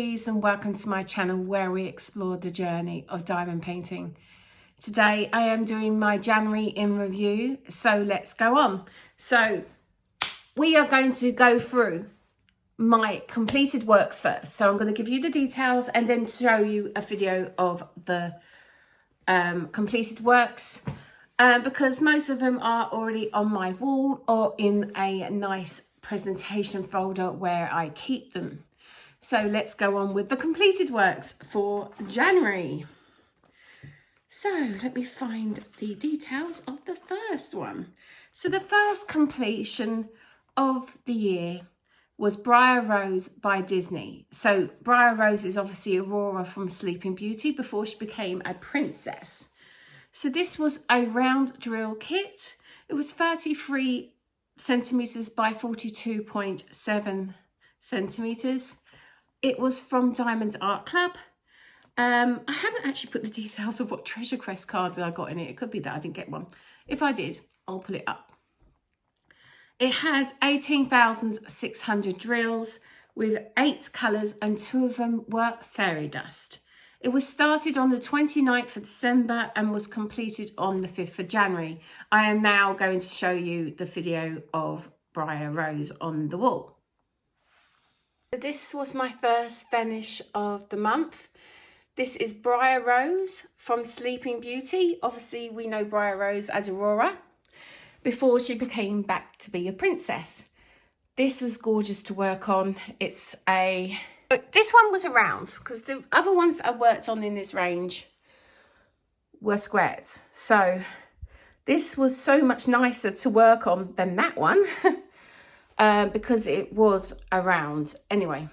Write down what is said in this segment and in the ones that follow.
Louise and welcome to my channel where we explore the journey of diamond painting. Today I am doing my January in review, so let's go on. So we are going to go through my completed works first. So I'm going to give you the details and then show you a video of the completed works because most of them are already on my wall or in a nice presentation folder where I keep them. So let's go on with the completed works for January. So let me find the details of the first one. So the first completion of the year was Briar Rose by Disney. So Briar Rose is obviously Aurora from Sleeping Beauty before she became a princess. So this was a round drill kit. It was 33 centimeters by 42.7 centimeters. It was from Diamond Art Club. I haven't actually put the details of what Treasure Quest cards I got in it. It could be that I didn't get one. If I did, I'll put it up. It has 18,600 drills with 8 colours and 2 of them were fairy dust. It was started on the 29th of December and was completed on the 5th of January. I am now going to show you the video of Briar Rose on the wall. This was my first finish of the month. This is Briar Rose from Sleeping Beauty. Obviously, we know Briar Rose as Aurora before she became back to be a princess. This was gorgeous to work on. This one was a round because the other ones that I worked on in this range were squares. So this was so much nicer to work on than that one. Because it was a round. Anyway,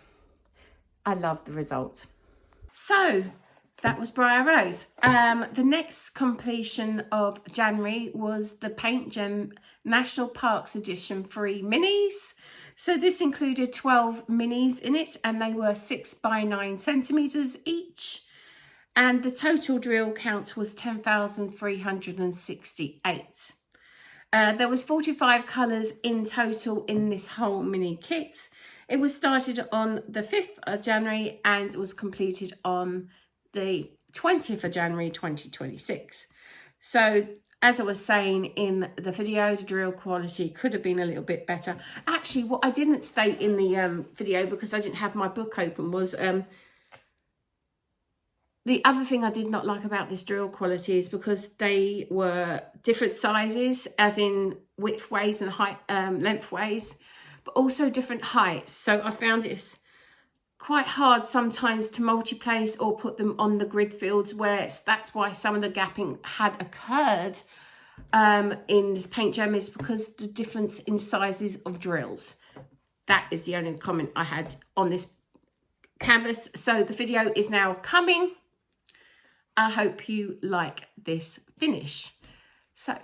I love the result. So that was Briar Rose. The next completion of January was the Paint Gem National Parks Edition 3 minis. So this included 12 minis in it and they were 6 by 9 centimeters each. And the total drill count was 10,368. There was 45 colours in total in this whole mini kit. It was started on the 5th of January and was completed on the 20th of January 2026. So as I was saying in the video, the drill quality could have been a little bit better. Actually, what I didn't state in the video because I didn't have my book open was the other thing I did not like about this drill quality is because they were different sizes, as in width ways and height, length ways, but also different heights. So I found it's quite hard sometimes to multi-place or put them on the grid fields where that's why some of the gapping had occurred in this paint gem is because the difference in sizes of drills. That is the only comment I had on this canvas. So the video is now coming. I hope you like this finish. So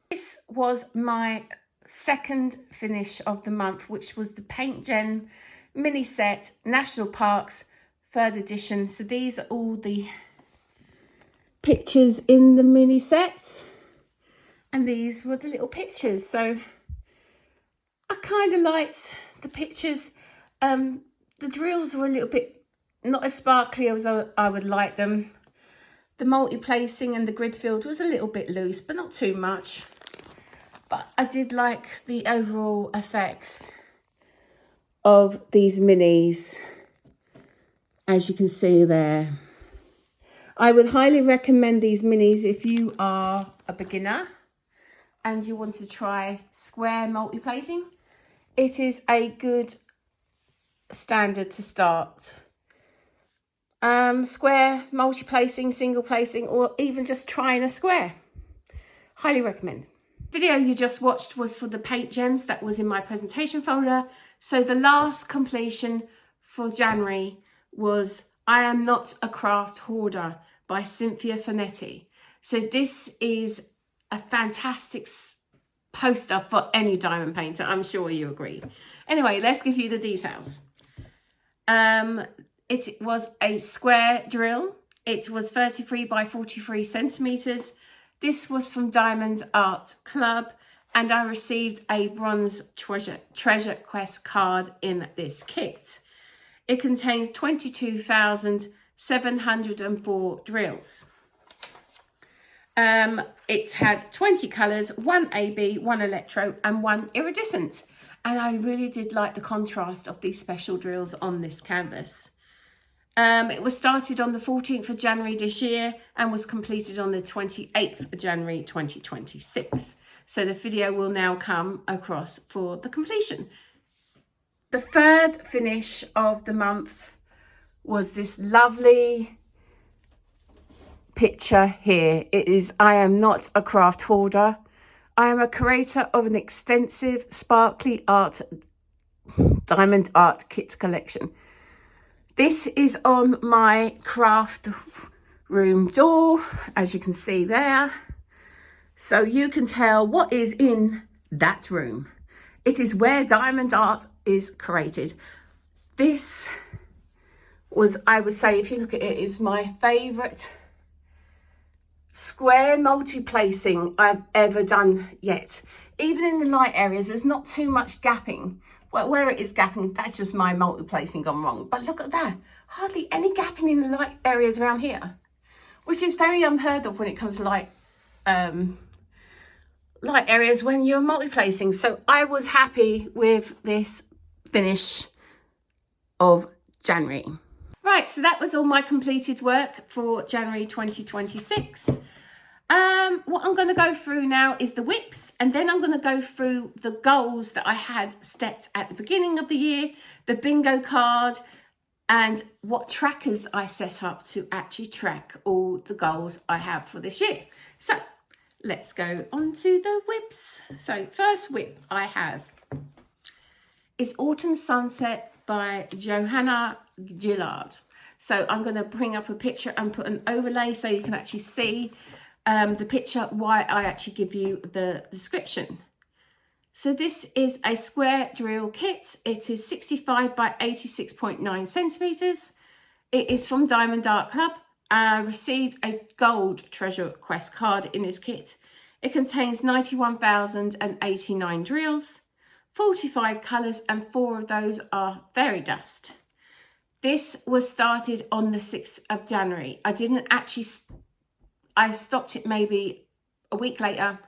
this was my second finish of the month, which was the Paint Gem mini set National Parks 3rd edition. So these are all the pictures in the mini set. And these were the little pictures. So I kind of liked the pictures. The drills were a little bit not as sparkly as I would like them. The multi-placing and the grid field was a little bit loose, but not too much. But I did like the overall effects of these minis, as you can see there. I would highly recommend these minis if you are a beginner and you want to try square multi-placing. It is a good standard to start. Square, multi-placing, single placing, or even just trying a square. Highly recommend. The video you just watched was for the paint gems that was in my presentation folder. So the last completion for January was I Am Not a Craft Hoarder by Cynthia Fonetti. So this is a fantastic poster for any diamond painter. I'm sure you agree. Anyway, let's give you the details. It was a square drill. It was 33 by 43 centimeters. This was from Diamond Art Club and I received a bronze treasure quest card in this kit. It contains 22,704 drills. It had 20 colours, 1 AB, 1 electro and 1 iridescent. And I really did like the contrast of these special drills on this canvas. It was started on the 14th of January this year and was completed on the 28th of January 2026. So the video will now come across for the completion. The third finish of the month was this lovely picture here. It is, I am not a craft hoarder. I am a creator of an extensive sparkly art, diamond art kit collection. This is on my craft room door, as you can see there. So you can tell what is in that room. It is where diamond art is created. This was, I would say, if you look at it, is my favourite square multi-placing I've ever done yet. Even in the light areas, there's not too much gapping. Well, where it is gapping, that's just my multi-placing gone wrong. But look at that, hardly any gapping in the light areas around here, which is very unheard of when it comes to light areas when you're multi-placing. So I was happy with this finish of January. Right, so that was all my completed work for January 2026. What I'm going to go through now is the whips, and then I'm going to go through the goals that I had set at the beginning of the year, the bingo card, and what trackers I set up to actually track all the goals I have for this year. So let's go on to the whips. So first whip I have is Autumn Sunset by Johanna Gillard. So I'm going to bring up a picture and put an overlay so you can actually see the picture, why I actually give you the description. So this is a square drill kit. It is 65 by 86.9 centimetres. It is from Diamond Art Club. I received a gold treasure quest card in this kit. It contains 91,089 drills, 45 colours, and 4 of those are fairy dust. This was started on the 6th of January. I stopped it maybe a week later,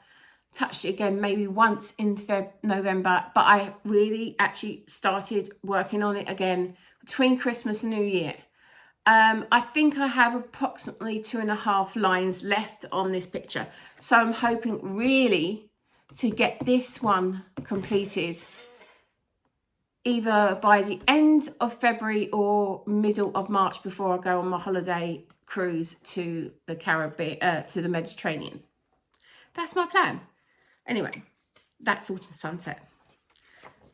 touched it again maybe once in November, but I really actually started working on it again between Christmas and New Year. I think I have approximately 2.5 lines left on this picture. So I'm hoping really to get this one completed either by the end of February or middle of March before I go on my holiday cruise to the Caribbean, to the Mediterranean. That's my plan. Anyway, that's Autumn Sunset.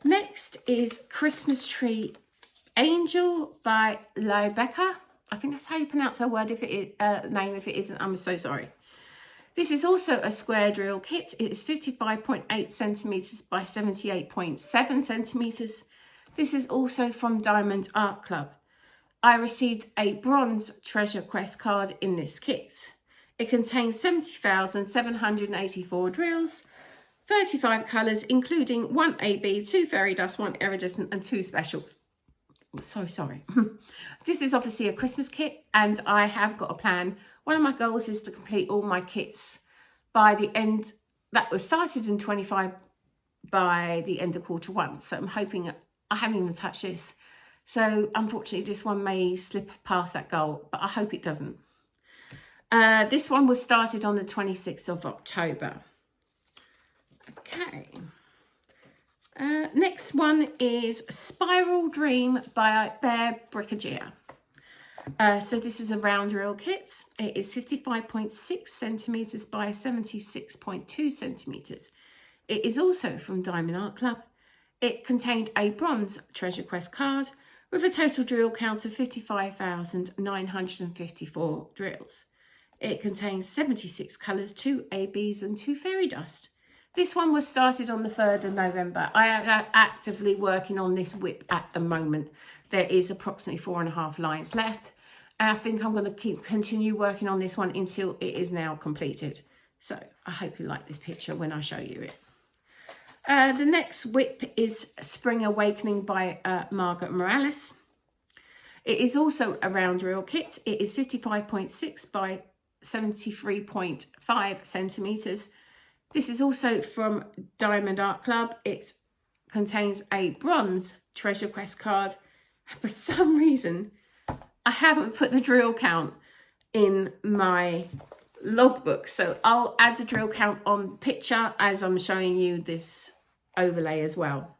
Next is Christmas Tree Angel by Rebecca. I think that's how you pronounce her word. If it is name, if it isn't, I'm so sorry. This is also a square drill kit. It is 55.8 centimetres by 78.7 centimetres. This is also from Diamond Art Club. I received a bronze treasure quest card in this kit. It contains 70,784 drills, 35 colours, including 1 AB, 2 fairy dust, 1 iridescent, and 2 specials. I'm so sorry. This is obviously a Christmas kit, and I have got a plan. One of my goals is to complete all my kits by the end, that was started in 25 by the end of Q1. So I'm hoping, I haven't even touched this. So unfortunately, this one may slip past that goal, but I hope it doesn't. This one was started on the 26th of October. Okay. Next one is Spiral Dream by Bear Brickagier. So this is a round drill kit. It is 55.6 centimetres by 76.2 centimetres. It is also from Diamond Art Club. It contained a bronze treasure quest card with a total drill count of 55,954 drills. It contains 76 colours, 2 ABs and 2 fairy dust. This one was started on the 3rd of November. I am actively working on this whip at the moment. There is approximately 4.5 lines left. And I think I'm going to continue working on this one until it is now completed. So I hope you like this picture when I show you it. The next whip is Spring Awakening by Margaret Morales. It is also a round drill kit. It is 55.6 by 73.5 centimetres. This is also from Diamond Art Club. It contains a bronze treasure quest card. For some reason, I haven't put the drill count in my logbook, so I'll add the drill count on picture as I'm showing you this overlay as well.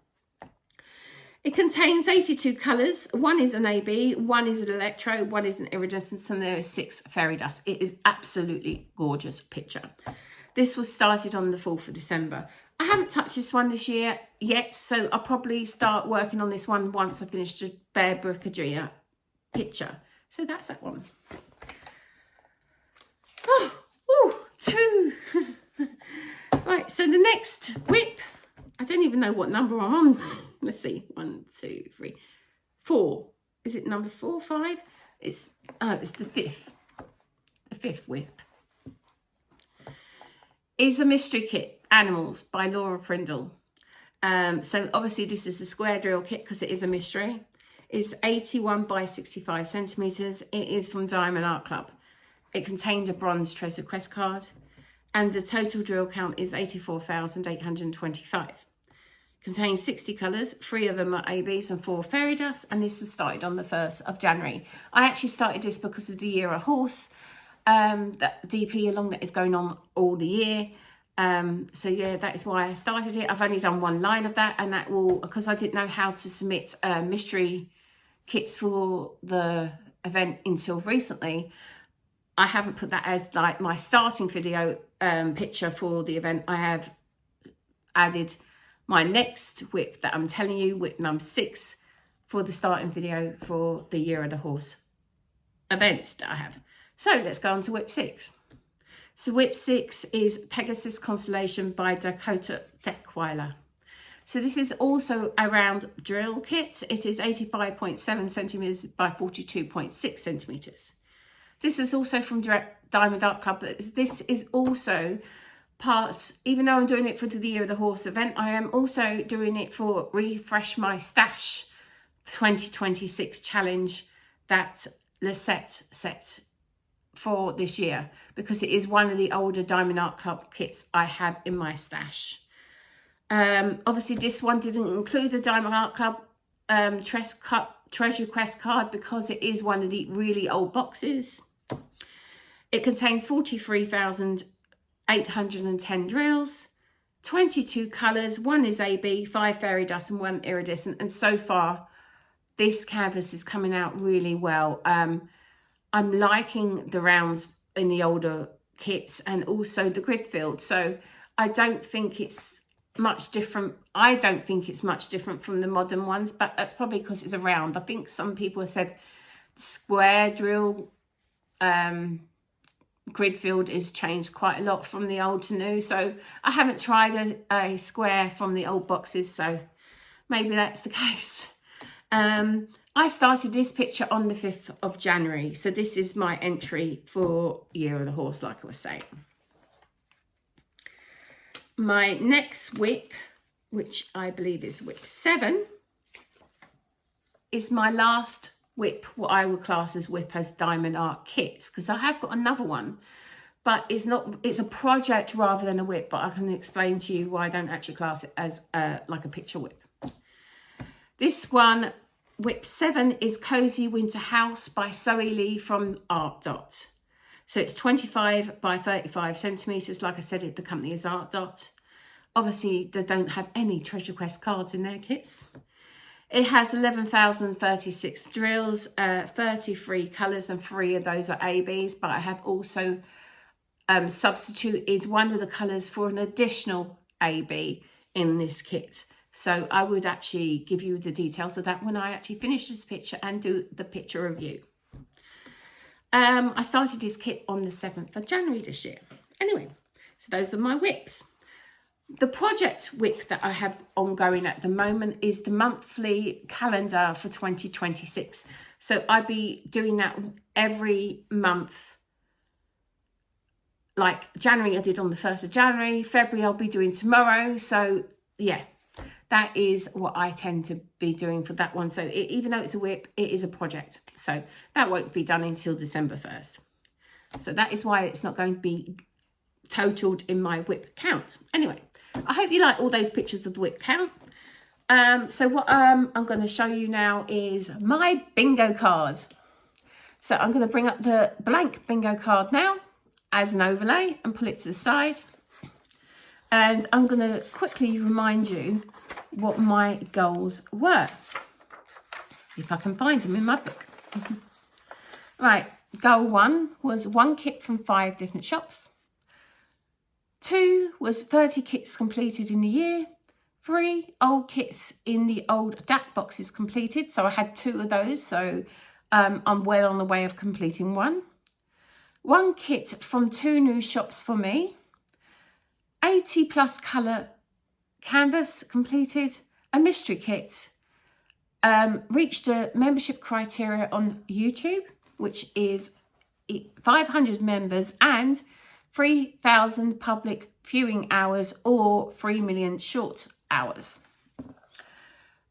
It contains 82 colours. One is an AB, one is an electro, one is an iridescence, and there are 6 fairy dust. It is absolutely gorgeous picture. This was started on the 4th of December. I haven't touched this one this year yet, so I'll probably start working on this one once I finish the Bear Brickadria picture. So that's that one. Oh, 2. Right, so the next whip, I don't even know what number I'm on. Let's see, 1, 2, 3, 4. Is it number 4, 5? It's the 5th. The 5th whip. Is a mystery kit, Animals by Laura Prindle. So obviously this is a square drill kit because it is a mystery. It's 81 by 65 centimetres. It is from Diamond Art Club. It contained a bronze treasure quest card, and the total drill count is 84,825. Contains 60 colours, 3 of them are ABs and 4 fairy dust, and this was started on the 1st of January. I actually started this because of the Year of Horse. That DP along that is going on all the year. So yeah, that is why I started it. I've only done 1 line of that, and that will, because I didn't know how to submit mystery kits for the event until recently, I haven't put that as like my starting video picture for the event. I have added my next whip that I'm telling you, whip number 6, for the starting video for the Year of the Horse event that I have. So let's go on to whip 6. So whip 6 is Pegasus Constellation by Dakota Deckweiler. So this is also a round drill kit. It is 85.7 centimetres by 42.6 centimetres. This is also from Diamond Art Club. This is also part, even though I'm doing it for the Year of the Horse event, I am also doing it for Refresh My Stash 2026 challenge that Lisette set for this year, because it is one of the older Diamond Art Club kits I have in my stash. Obviously this one didn't include the Diamond Art Club treasure quest card because it is one of the really old boxes. It contains 43,810 drills, 22 colours, 1 is AB, 5 fairy dust and 1 iridescent, and so far this canvas is coming out really well. I'm liking the rounds in the older kits and also the grid field, so I don't think it's much different. I don't think it's much different from the modern ones, but that's probably because it's a round. I think some people have said square drill grid field is changed quite a lot from the old to new, so I haven't tried a square from the old boxes, so maybe that's the case. I started this picture on the 5th of January, so this is my entry for Year of the Horse, like I was saying. My next whip, which I believe is whip 7, is my last whip, what I would class as whip as Diamond Art kits, because I have got another one, but it's a project rather than a whip, but I can explain to you why I don't actually class it as like a picture whip. This one, whip 7, is Cozy Winter House by Zoe Lee from Art Dot. So it's 25 by 35 centimetres. Like I said, the company is Art Dot. Obviously, they don't have any Treasure Quest cards in their kits. It has 11,036 drills, 33 colours, and 3 of those are ABs. But I have also substituted one of the colours for an additional AB in this kit. So I would actually give you the details of that when I actually finish this picture and do the picture review. I started this kit on the 7th of January this year. Anyway, so those are my whips. The project whip that I have ongoing at the moment is the monthly calendar for 2026. So I'll be doing that every month. Like January, I did on the 1st of January. February, I'll be doing tomorrow. So yeah, that is what I tend to be doing for that one. So even though it's a whip, it is a project. So that won't be done until December 1st. So that is why it's not going to be totaled in my whip count. Anyway, I hope you like all those pictures of the whip count. So what I'm going to show you now is my bingo card. So I'm going to bring up the blank bingo card now as an overlay and pull it to the side. And I'm going to quickly remind you what my goals were, if I can find them in my book. Right, goal 1 was 1 kit from 5 different shops. 2 was 30 kits completed in the year. 3 old kits in the old DAC boxes completed. So I had 2 of those. So I'm well on the way of completing 1. 1 kit from 2 new shops for me. 80 plus colour canvas completed. A mystery kit. Reached a membership criteria on YouTube, which is 500 members and 3,000 public viewing hours or 3 million short hours.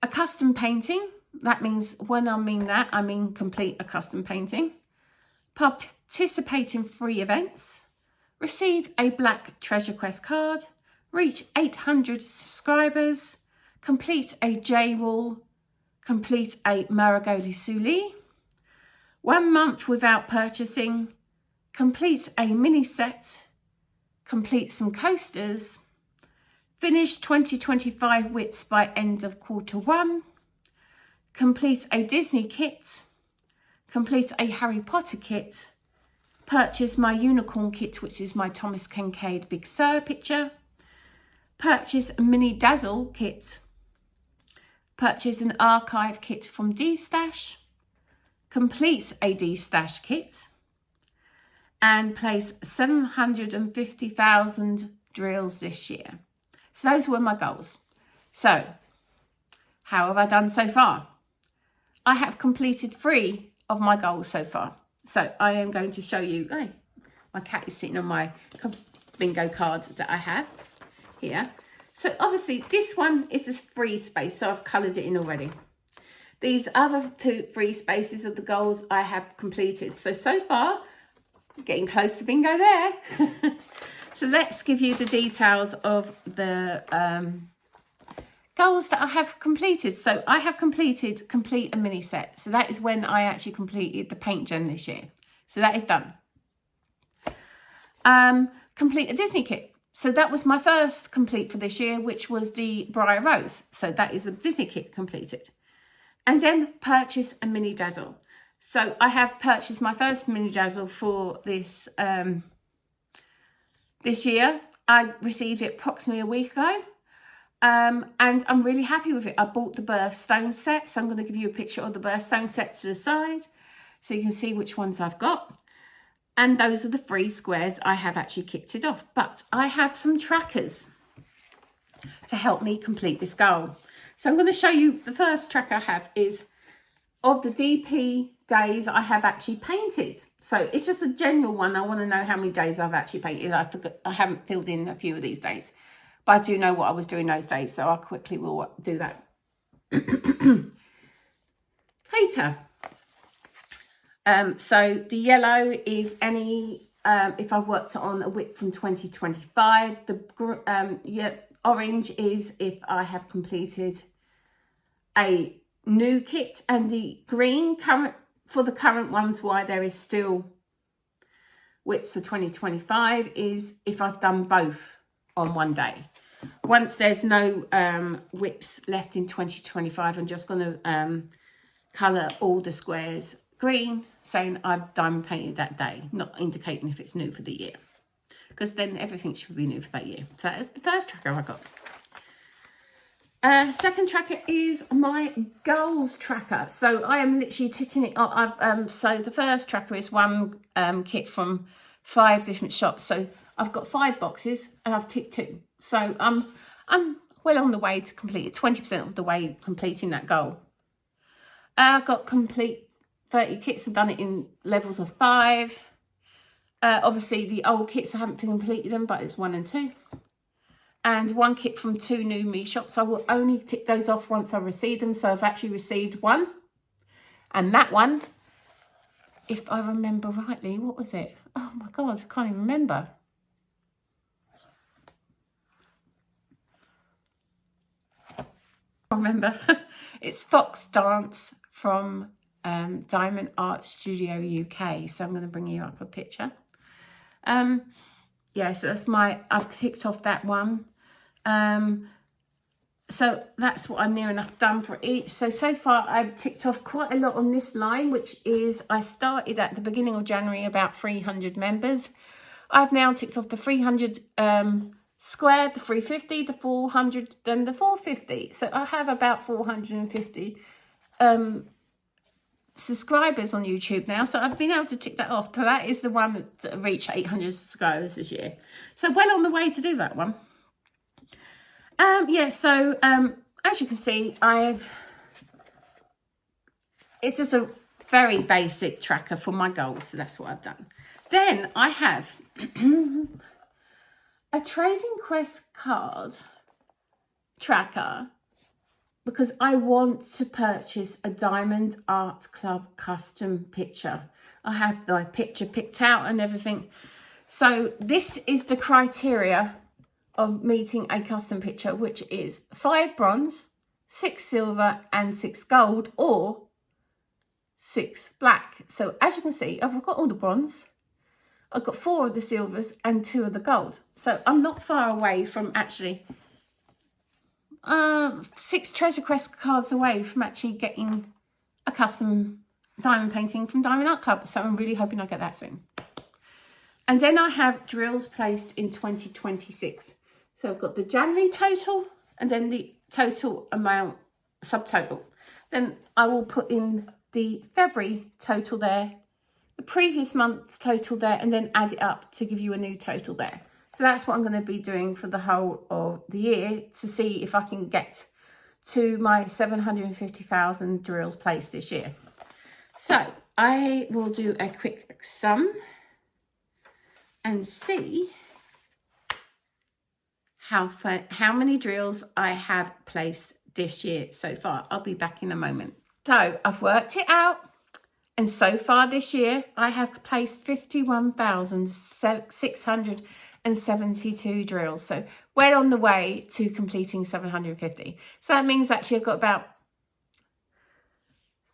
A custom painting. That means when I mean complete a custom painting. Participate in free events. Receive a black treasure quest card. Reach 800 subscribers. Complete a J-wall. Complete a Marigoli Souli. 1 month without purchasing. Complete a mini set. Complete some coasters. Finish 2025 whips by end of Q1. Complete a Disney kit. Complete a Harry Potter kit. Purchase my unicorn kit, which is my Thomas Kincaid Big Sur picture. Purchase a mini Dazzle kit. Purchase an archive kit from D-Stash. Complete a D-Stash kit. And place 750,000 drills this year. So those were my goals. So how have I done so far? I have completed 3 of my goals so far. So I am going to show you, my cat is sitting on my bingo card that I have here. So obviously this one is a free space, so I've coloured it in already. These other 2 free spaces of the goals I have completed. So far, getting close to bingo there. So let's give you the details of the goals that I have completed. So I have complete a mini set. So that is when I actually completed the paint gen this year. So that is done. Complete a Disney kit. So that was my first complete for this year, which was the Briar Rose. So that is the Disney kit completed. And then purchase a mini Dazzle. So I have purchased my first mini Dazzle for this this year. I received it approximately a week ago. And I'm really happy with it. I bought the birthstone set. So I'm going to give you a picture of the birthstone set to the side, so you can see which ones I've got. And those are the 3 squares I have actually kicked it off. But I have some trackers to help me complete this goal. So I'm going to show you the first tracker I have is of the DP days I have actually painted. So it's just a general one. I want to know how many days I've actually painted. I haven't filled in a few of these days, but I do know what I was doing those days. So I quickly will do that later. So the yellow is any, if I've worked on a whip from 2025, the orange is if I have completed a new kit, and the green for the current ones, why there is still whips for 2025, is if I've done both on one day. Once there's no whips left in 2025, I'm just going to colour all the squares green, saying I've done painted that day, not indicating if it's new for the year, because then everything should be new for that year. So that is the first tracker I got. Second tracker is my goals tracker. So I am literally ticking it off. So the first tracker is 1 kit from 5 different shops. So I've got 5 boxes and I've ticked 2. So I'm well on the way to complete it, 20% of the way completing that goal. I've got complete 30 kits. I've done it in levels of 5. Obviously the old kits I haven't completed them, but it's 1 and 2. and 1 kit from 2 new me shops. I will only tick those off once I receive them. So I've actually received 1, and that one, if I remember rightly, what was it? Oh my God, I can't even remember. I remember. It's Fox Dance from Diamond Art Studio UK. So I'm going to bring you up a picture. Yeah, so that's I've ticked off that one. So that's what I'm near enough done for each. So far I've ticked off quite a lot on this line, which is I started at the beginning of January about 300 members. I've now ticked off the 300 squared, the 350, the 400, and the 450. So I have about 450 subscribers on YouTube now. So I've been able to tick that off. So that is the one that reached 800 subscribers this year. So well on the way to do that one. Yeah, so as you can see, it's just a very basic tracker for my goals. So that's what I've done. Then I have a Trading Quest card tracker because I want to purchase a Diamond Art Club custom picture. I have the picture picked out and everything. So this is the criteria of meeting a custom picture, which is 5 bronze, 6 silver and 6 gold, or 6 black. So as you can see, I've got all the bronze, I've got 4 of the silvers and 2 of the gold. So I'm not far away from actually 6 Treasure Quest cards away from actually getting a custom diamond painting from Diamond Art Club. So I'm really hoping I get that soon. And then I have drills placed in 2026. So I've got the January total and then the total amount subtotal. Then I will put in the February total there, the previous month's total there, and then add it up to give you a new total there. So that's what I'm going to be doing for the whole of the year to see if I can get to my 750,000 drills placed this year. So I will do a quick sum and see how many drills I have placed this year so far. I'll be back in a moment. So I've worked it out, and so far this year I have placed 51,672 drills. So we're on the way to completing 750. So that means actually I've got about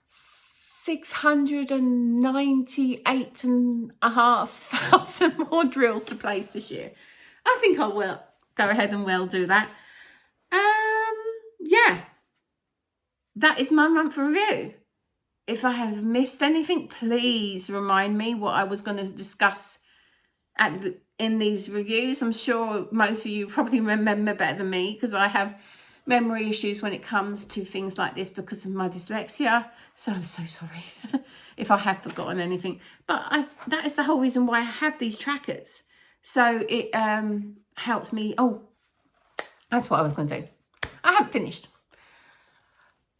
698,500 more drills to place this year. I think I will go ahead and do that. Yeah, that is my month review. If I have missed anything, please remind me what I was going to discuss in these reviews. I'm sure most of you probably remember better than me because I have memory issues when it comes to things like this because of my dyslexia. So I'm so sorry if I have forgotten anything. But that is the whole reason why I have these trackers. So it helps me. Oh, that's what I was going to do. I haven't finished.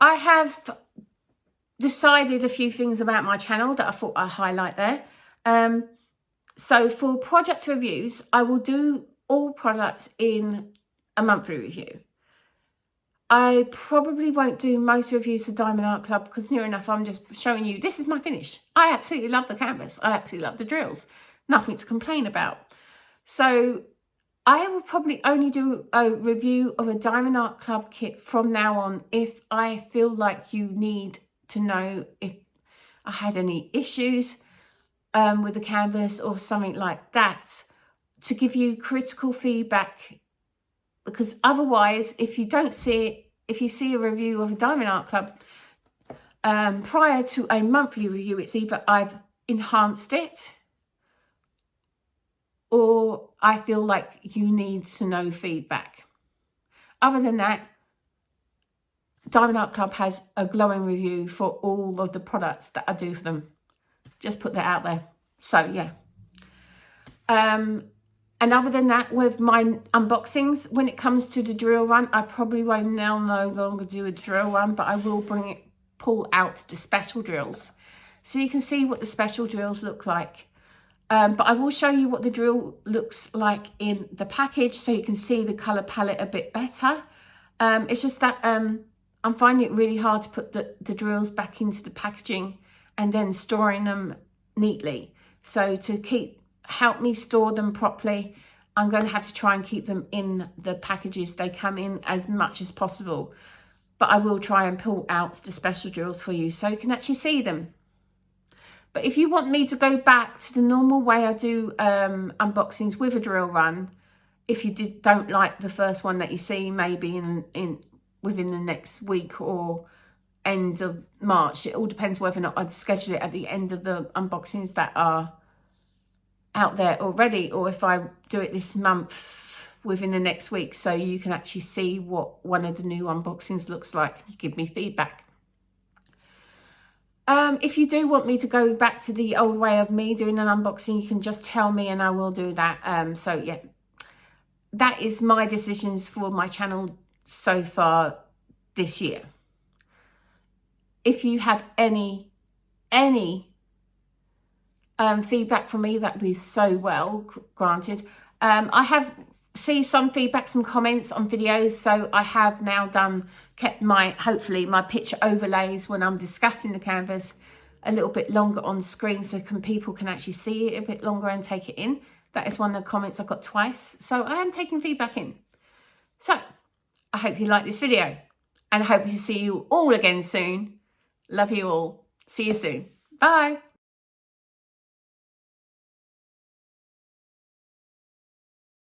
I have decided a few things about my channel that I thought I'd highlight there. So for product reviews, I will do all products in a monthly review. I probably won't do most reviews for Diamond Art Club because near enough I'm just showing you this is my finish. I absolutely love the canvas. I absolutely love the drills. Nothing to complain about. So I will probably only do a review of a Diamond Art Club kit from now on if I feel like you need to know if I had any issues with the canvas or something like that, to give you critical feedback. Because otherwise, if you see a review of a Diamond Art Club prior to a monthly review, it's either I've enhanced it or I feel like you need to know feedback. Other than that, Diamond Art Club has a glowing review for all of the products that I do for them. Just put that out there. So yeah. And other than that, with my unboxings, when it comes to the drill run, I probably won't now no longer do a drill run, but I will pull out the special drills. So you can see what the special drills look like. But I will show you what the drill looks like in the package so you can see the colour palette a bit better. It's just that I'm finding it really hard to put the drills back into the packaging and then storing them neatly. So to help me store them properly, I'm going to have to try and keep them in the packages they come in as much as possible. But I will try and pull out the special drills for you so you can actually see them. But if you want me to go back to the normal way I do unboxings with a drill run, if you don't like the first one that you see, maybe within the next week or end of March, it all depends whether or not I'd schedule it at the end of the unboxings that are out there already, or if I do it this month within the next week, so you can actually see what one of the new unboxings looks like. You give me feedback. If you do want me to go back to the old way of me doing an unboxing, you can just tell me and I will do that. So yeah, that is my decisions for my channel so far this year. If you have any feedback from me, that'd be so well granted. I have see some feedback, some comments on videos, so I have now kept hopefully my picture overlays when I'm discussing the canvas a little bit longer on screen, so people can actually see it a bit longer and take it in. That is one of the comments I got twice, so I am taking feedback in. So I hope you like this video, and I hope to see you all again soon. Love you all. See you soon. Bye.